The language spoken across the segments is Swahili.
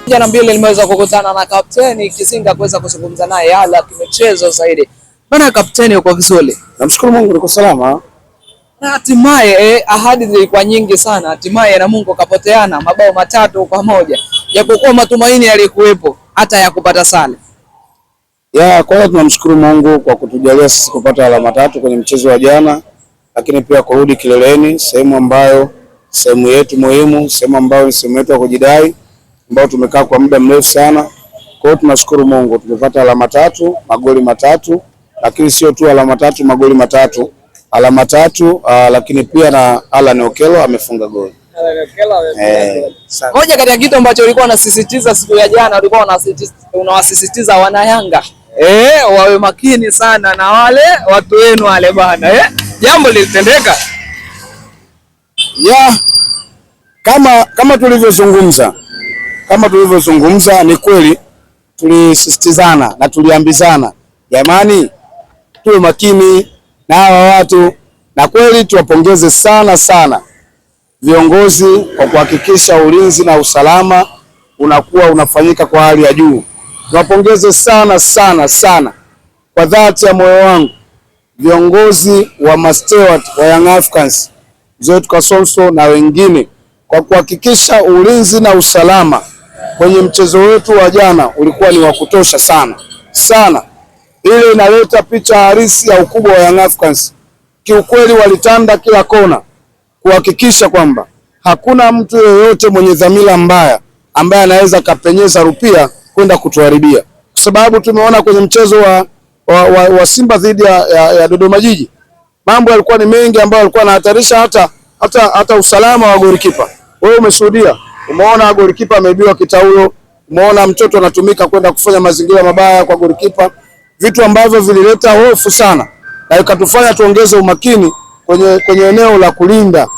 Jana mbili nimeweza kukutana na kapteni Kisinga kuweza kuzungumza naye yale kimichezo zaidi. Bana kapteni, uko vizuri? Namshukuru Mungu niko salama. Na hatimaye ahadi zilikuwa nyingi sana. Hatimaye na Mungu kapoteana mabao 3-1. Japokuwa matumaini yalikuwepo hata ya kupata sare. Kwa hiyo tunamshukuru Mungu kwa kutujalia sisi kupata alama 3 kwenye mchezo wa jana, lakini pia kurudi kileleni, sehemu yetu muhimu, sehemu ambayo ni sehemu yetu ya kujidai, ambao tumekaa kwa muda mrefu sana. Kwa hiyo tunashukuru Mungu tumepata alama 3, magoli 3, lakini sio tu alama 3, magoli 3. Alama 3, lakini pia na Alan Okello amefunga goli. Moja kati ya kitu ambacho ulikuwa unasisitiza siku ya jana, ulikuwa unawasisitiza wana Yanga wawe makini sana na wale watu wenu wale bana. Jambo lilitendeka. Kama tulivyozungumza ni kweli, tulisisitizana na tuliambizana, jamani tuwe makini na hawa watu, na kweli tuwapongeze sana viongozi kwa kuhakikisha ulinzi na usalama unakuwa unafanyika kwa hali ya juu. Tuwapongeze sana kwa dhati ya moyo wangu viongozi wa Masteward wa Young Africans, Zoet Kasonso na wengine kwa kuhakikisha ulinzi na usalama kwenye mchezo wetu wa jana ulikuwa ni wa kutosha sana. Ile inaleta picha halisi ya ukubwa wa Young Africans. Kiukweli walitanda kila kona kuhakikisha kwamba hakuna mtu yeyote mwenye dhamira mbaya ambaye anaweza kapenyeza rupia kwenda kutuharibia, kwa sababu tumeona kwenye mchezo wa Simba dhidi ya Dodoma Jiji mambo yalikuwa ni mengi ambayo yalikuwa yanahatarisha hata usalama wa golikipa. Wewe umeshuhudia, umeona golikipa ameibiwa kitaulo, umeona mtoto anatumika kwenda kufanya mazingira mabaya kwa golikipa, vitu ambavyo vilileta hofu sana na ikatufanya tuongeze umakini kwenye eneo la kulinda,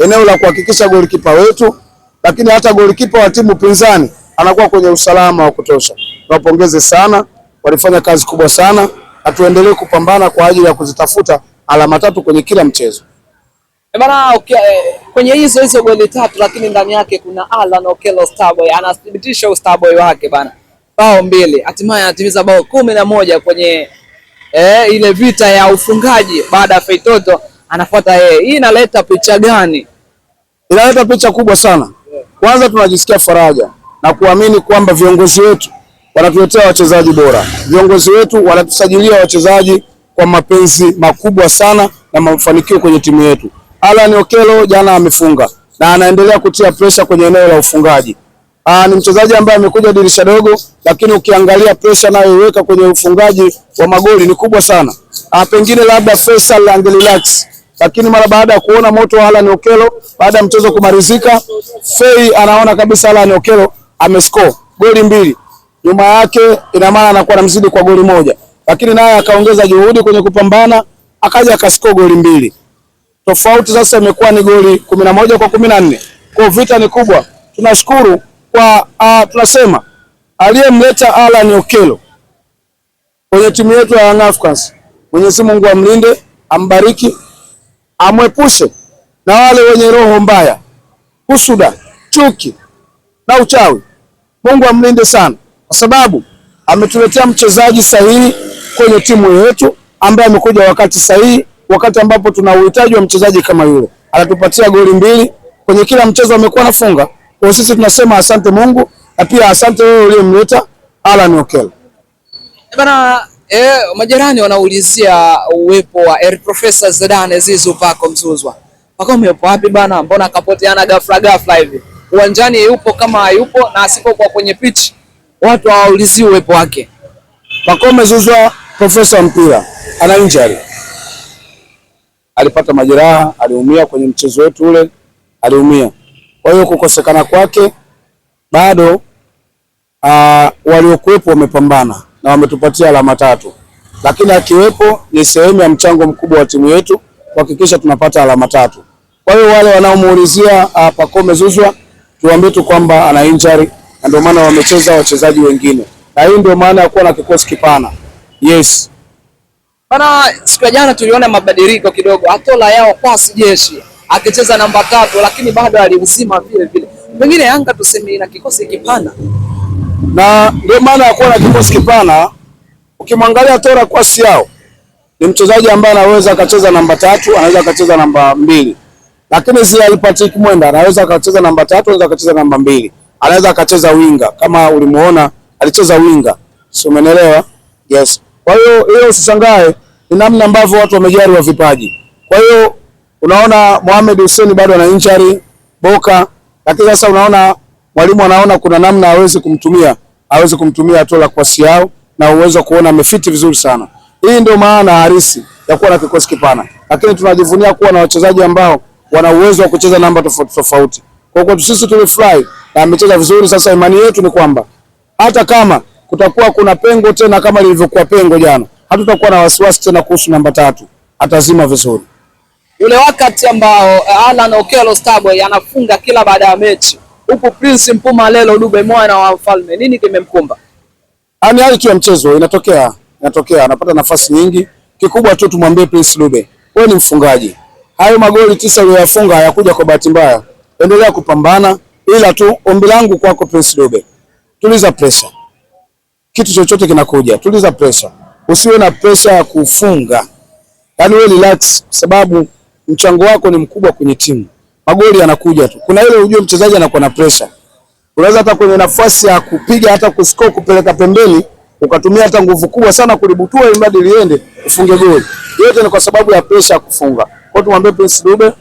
eneo la kuhakikisha golikipa wetu, lakini hata golikipa wa timu pinzani anakuwa kwenye usalama wa kutosha. Tuwapongeze sana, walifanya kazi kubwa sana, na tuendelee kupambana kwa ajili ya kuzitafuta alama 3 kwenye kila mchezo. Bana, kwenye hizo goli 3 lakini ndani yake kuna Alan Okello Starboy, anathibitisha Starboy wake bana. Bao 2, hatimaye anatimiza bao 11 kwenye ile vita ya ufungaji baada ya Feitoto anafuata yeye. Hii inaleta picha gani? Inaleta picha kubwa sana. Kwanza tunajisikia faraja na kuamini kwamba viongozi wetu wanatuletea wachezaji bora. Viongozi wetu wanatusajilia wachezaji kwa mapenzi makubwa sana na mafanikio kwenye timu yetu. Alan Okello jana amefunga na anaendelea kutia pressure kwenye eneo la ufungaji. Ni mchezaji ambaye amekuja dirisha dogo, lakini ukiangalia pressure anayoiweka kwenye ufungaji wa magoli ni kubwa sana. Pengine labda Faisal angerelax, lakini mara baada ya kuona moto wa Alan Okello baada ya mchezo kumalizika, Fei anaona kabisa Alan Okello amescore goli 2. Nyuma yake ina maana anakuwa anamzidi kwa goli 1. Lakini naye akaongeza juhudi kwenye kupambana, akaja akascore goli 2. Tofauti sasa imekuwa ni goli 11 kwa 14. Kwa vita ni kubwa. Tunashukuru kwa tunasema aliyemleta Alan Okello kwenye timu yetu ya Young Africans, Mwenyezi Mungu amlinde, ambariki, amwepushe na wale wenye roho mbaya, husuda, chuki na uchawi. Mungu amlinde sana, kwa sababu ametuletea mchezaji sahihi kwenye timu yetu ambaye amekuja wakati sahihi, wakati ambapo tuna uhitaji wa mchezaji kama yule. Anatupatia goli 2 kwenye kila mchezo, amekuwa anafunga. Kwa sisi tunasema asante Mungu, na pia asante wewe uliyemleta Alan Okello. Bana, majirani wanaulizia uwepo wa Profesa Zidane Zizou Pako Mzuzwa. Pako yupo wapi bana? Mbona kapoteana ghafla hivi? Uwanjani yupo kama hayupo, na asipokuwa kwenye pitch watu hawaulizii uwepo wake. Pako Mzuzwa profesa mpira ana injury. Alipata majeraha, aliumia kwenye mchezo wetu ule, aliumia. Kwa hiyo kukosekana kwake bado waliokuwepo wamepambana na wametupatia alama 3. Lakini akiwepo ni sehemu ya mchango mkubwa wa timu yetu kuhakikisha tunapata alama 3. Kwa hiyo wale wanaomuulizia Pako Mzuzwa tuambie tu kwamba ana injury, na ndio maana wamecheza wachezaji wengine. Na hii ndio maana ya kuwa na kikosi kipana. Yes. Bana, siku ya jana tuliona mabadiliko kidogo. Atola yao pasi jeshi akicheza namba 3, lakini bado aliuzima vile. Pengine Yanga tuseme ina kikosi kipana. na ndio maana ya kuwa na kikosi kipana. Ukimwangalia Tora Kwasi yao ni mchezaji ambaye anaweza akacheza namba 3, anaweza akacheza namba 2. Lakini Zia Patrick Mwenda anaweza akacheza namba 3, anaweza akacheza namba 2. Anaweza akacheza winga kama ulimuona alicheza winga. Sio, umeelewa? Yes. Kwa hiyo usishangae ni namna ambavyo watu wamejaliwa vipaji. Kwa hiyo unaona Mohamed Hussein bado ana injury, Boka, lakini sasa unaona mwalimu anaona kuna namna aweze kumtumia Tora Kwasi yao na uwezo kuona amefiti vizuri sana. Hii ndio maana halisi ya kuwa na kikosi kipana. Lakini tunajivunia kuwa na wachezaji ambao wana uwezo wa kucheza namba tofauti tofauti. Kwa hiyo sisi tulifurahi na amecheza vizuri. Sasa imani yetu ni kwamba hata kama kutakuwa kuna pengo tena kama lilivyokuwa pengo jana, hatutakuwa na wasiwasi tena kuhusu namba 3. Atazima vizuri. Yule wakati ambao Alan Okello Starboy anafunga kila baada ya mechi, huko Prince Mpumalelo Dube mwana wa Mfalme, nini kimemkumba? Ani hali tu ya mchezo inatokea, anapata nafasi nyingi. Kikubwa tu tumwambie Prince Dube, wewe ni mfungaji. Hayo magoli 9 uliyoyafunga hayakuja kwa bahati mbaya. Endelea kupambana, ila tu ombi langu kwako Prince Dube, tuliza pressure. Kitu chochote kinakuja, tuliza pressure. Usiwe na pressure ya kufunga. Yaani wewe relax, sababu mchango wako ni mkubwa kwenye timu. Magoli yanakuja tu. Kuna ile ujue mchezaji anakuwa na pressure. Unaweza hata kwenye nafasi ya kupiga hata kuscore kupeleka pembeni, ukatumia hata nguvu kubwa sana kulibutua ili mradi liende ufunge goli. Yote ni kwa sababu ya pressure ya kufunga. Kwa hiyo tumwambie Prince Dube,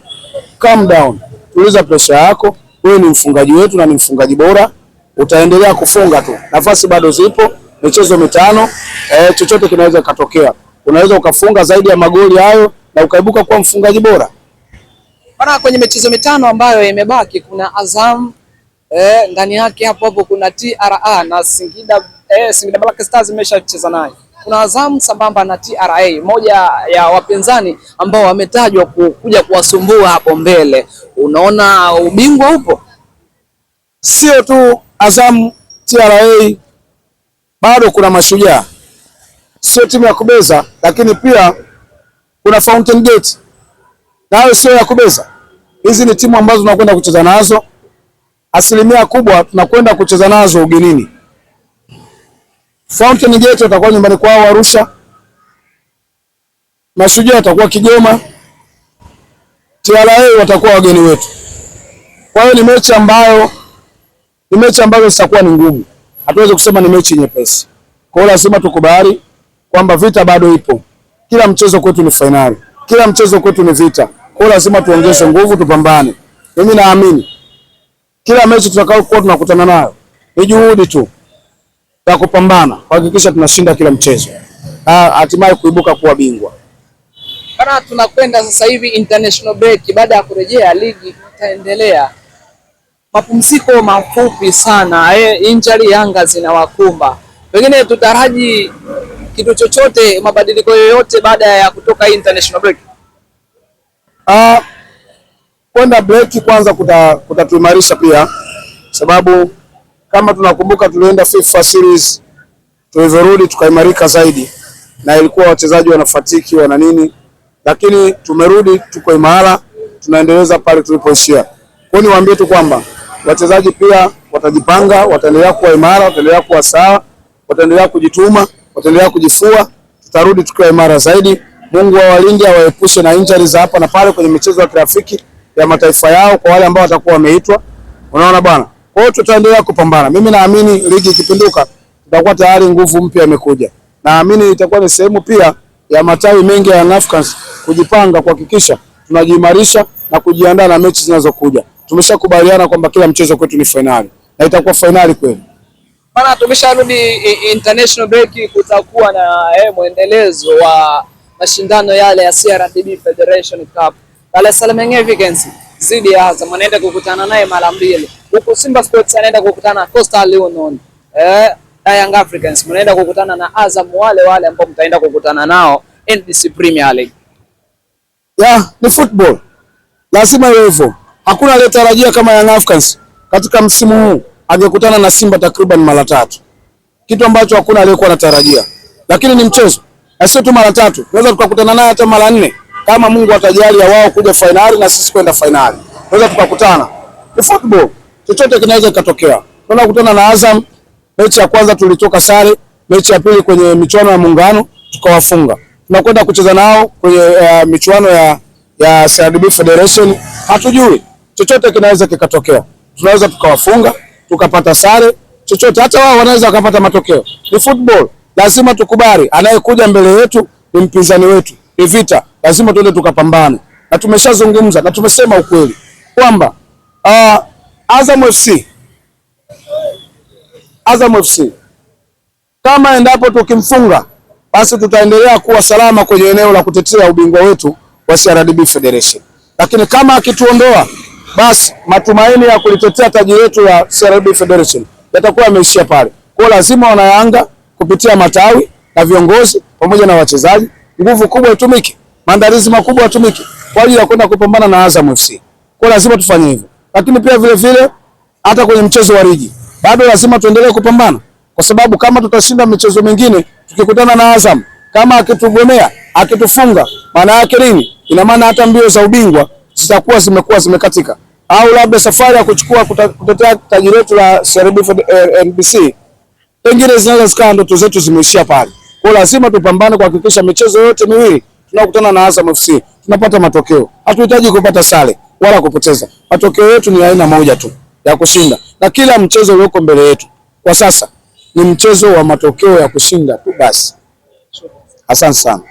calm down. Tuliza pressure yako. Wewe ni mfungaji wetu na ni mfungaji bora. Utaendelea kufunga tu. Nafasi bado zipo, michezo 5, chochote kinaweza katokea. Unaweza ukafunga zaidi ya magoli hayo na ukaibuka kuwa mfungaji bora. Bana, kwenye michezo 5 ambayo imebaki kuna Azam ndani yake hapo kuna TRA na Singida Black Stars imeshacheza naye. Kuna Azam sambamba na TRA, moja ya wapinzani ambao wametajwa kuja kuwasumbua hapo mbele. Unaona ubingwa upo? Sio tu Azam, TRA, bado kuna Mashujaa. Sio timu ya kubeza, lakini pia kuna Fountain Gate. Nayo sio ya kubeza. Hizi ni timu ambazo tunakwenda kucheza nazo. Asilimia kubwa tunakwenda kucheza nazo ugenini. Fountain Gate watakuwa nyumbani kwao Arusha. Mashujaa watakuwa Kigoma. TRA watakuwa wageni wetu. Kwa hiyo ni mechi ambayo zitakuwa ni ngumu. Hatuwezi kusema ni mechi nyepesi. Kwa hiyo lazima tukubali kwamba vita bado ipo. Kila mchezo kwetu ni finali. Kila mchezo kwetu ni vita. Kwa hiyo lazima tuongeze nguvu, tupambane. Mimi naamini kila mechi tutakayokuwa tunakutana nayo ni juhudi tu ya kupambana kuhakikisha tunashinda kila mchezo. Hatimaye kuibuka kuwa bingwa. Kana tunakwenda sasa hivi international break, baada ya kurejea ligi itaendelea. Mapumziko mafupi sana, injury Yanga zinawakumba. Pengine tutaraji kitu chochote, mabadiliko yoyote baada ya kutoka international break? Kwenda break kwanza kutatuimarisha pia, sababu kama tunakumbuka tulienda FIFA series, tulivyorudi tukaimarika zaidi na ilikuwa wachezaji wanafatiki wana nini, lakini tumerudi tuko imara, tunaendeleza pale tulipoishia. Kwa hiyo niwaambie tu kwamba wachezaji pia watajipanga, wataendelea kuwa imara, wataendelea kuwa sawa, wataendelea kujituma, wataendelea kujifua, tutarudi tukiwa imara zaidi. Mungu awalinde, awaepushe na injuries za hapa na pale kwenye michezo ya kirafiki ya mataifa yao kwa wale ambao watakuwa wameitwa. Unaona bwana? Kwa hiyo tutaendelea kupambana. Mimi naamini ligi ikipinduka tutakuwa tayari nguvu mpya imekuja. Naamini itakuwa ni sehemu pia ya matawi mengi ya Young Africans kujipanga kuhakikisha tunajiimarisha na kujiandaa na mechi zinazokuja. Tumeshakubaliana kwamba kila mchezo kwetu ni finali na itakuwa finali kweli. Bana, tumesharudi international break, kutakuwa na muendelezo wa mashindano yale ya CRDB Federation Cup. Dar es Salaam Young Africans zidi ya Azam anaenda kukutana naye mara 2. Huko Simba Sports anaenda kukutana na Coastal Union. Young Africans mnaenda kukutana na Azam, wale ambao mtaenda kukutana nao NBC Premier League. Ni football. Lazima iwe hivyo. Hakuna aliyetarajia kama Young Africans katika msimu huu angekutana na Simba takriban mara 3. Kitu ambacho hakuna aliyekuwa anatarajia. Lakini ni mchezo. Na sio tu mara 3. Tunaweza tukakutana naye hata mara 4 kama Mungu atajalia wao kuja finali na sisi kwenda finali. Tunaweza tukakutana. Ni football. Chochote kinaweza kutokea. Tunakutana na Azam, Mechi ya kwanza tulitoka sare, mechi ya pili kwenye michuano ya Muungano tukawafunga. Tunakwenda kucheza nao kwenye michuano ya CRDB Federation. Hatujui, chochote kinaweza kikatokea. Tunaweza tukawafunga, tukapata sare, chochote, hata wao wanaweza wakapata matokeo. Ni football. Lazima tukubali, anayekuja mbele yetu ni mpinzani wetu. Ni vita, lazima tuende tukapambane. Na tumeshazungumza na tumesema ukweli kwamba Azam FC kama endapo tukimfunga, basi tutaendelea kuwa salama kwenye eneo la kutetea ubingwa wetu wa CRDB Federation. Lakini kama akituondoa, basi matumaini ya kulitetea taji letu la CRDB Federation yatakuwa yameishia pale. Kwa lazima wana Yanga kupitia matawi na viongozi pamoja na wachezaji, nguvu kubwa itumike, maandalizi makubwa yatumike kwa ajili ya kwenda kupambana na Azam FC. Kwa lazima tufanye hivyo. Lakini pia vile vile hata kwenye mchezo wa ligi bado lazima tuendelee kupambana, kwa sababu kama tutashinda michezo mingine, tukikutana na Azam kama akitugomea, akitufunga, maana yake nini? Ina maana hata mbio za ubingwa zimekuwa zimekatika, au labda safari ya kuchukua kutetea taji letu la CRDB NBC pengine zinaweza zikawa ndoto zetu zimeishia pale. Kwa lazima tupambane kuhakikisha michezo yote miwili tunakutana na Azam FC tunapata matokeo. Hatuhitaji kupata sare wala kupoteza. Matokeo yetu ni aina moja tu ya kushinda, na kila mchezo ulioko mbele yetu kwa sasa ni mchezo wa matokeo ya kushinda tu basi. Asante sana.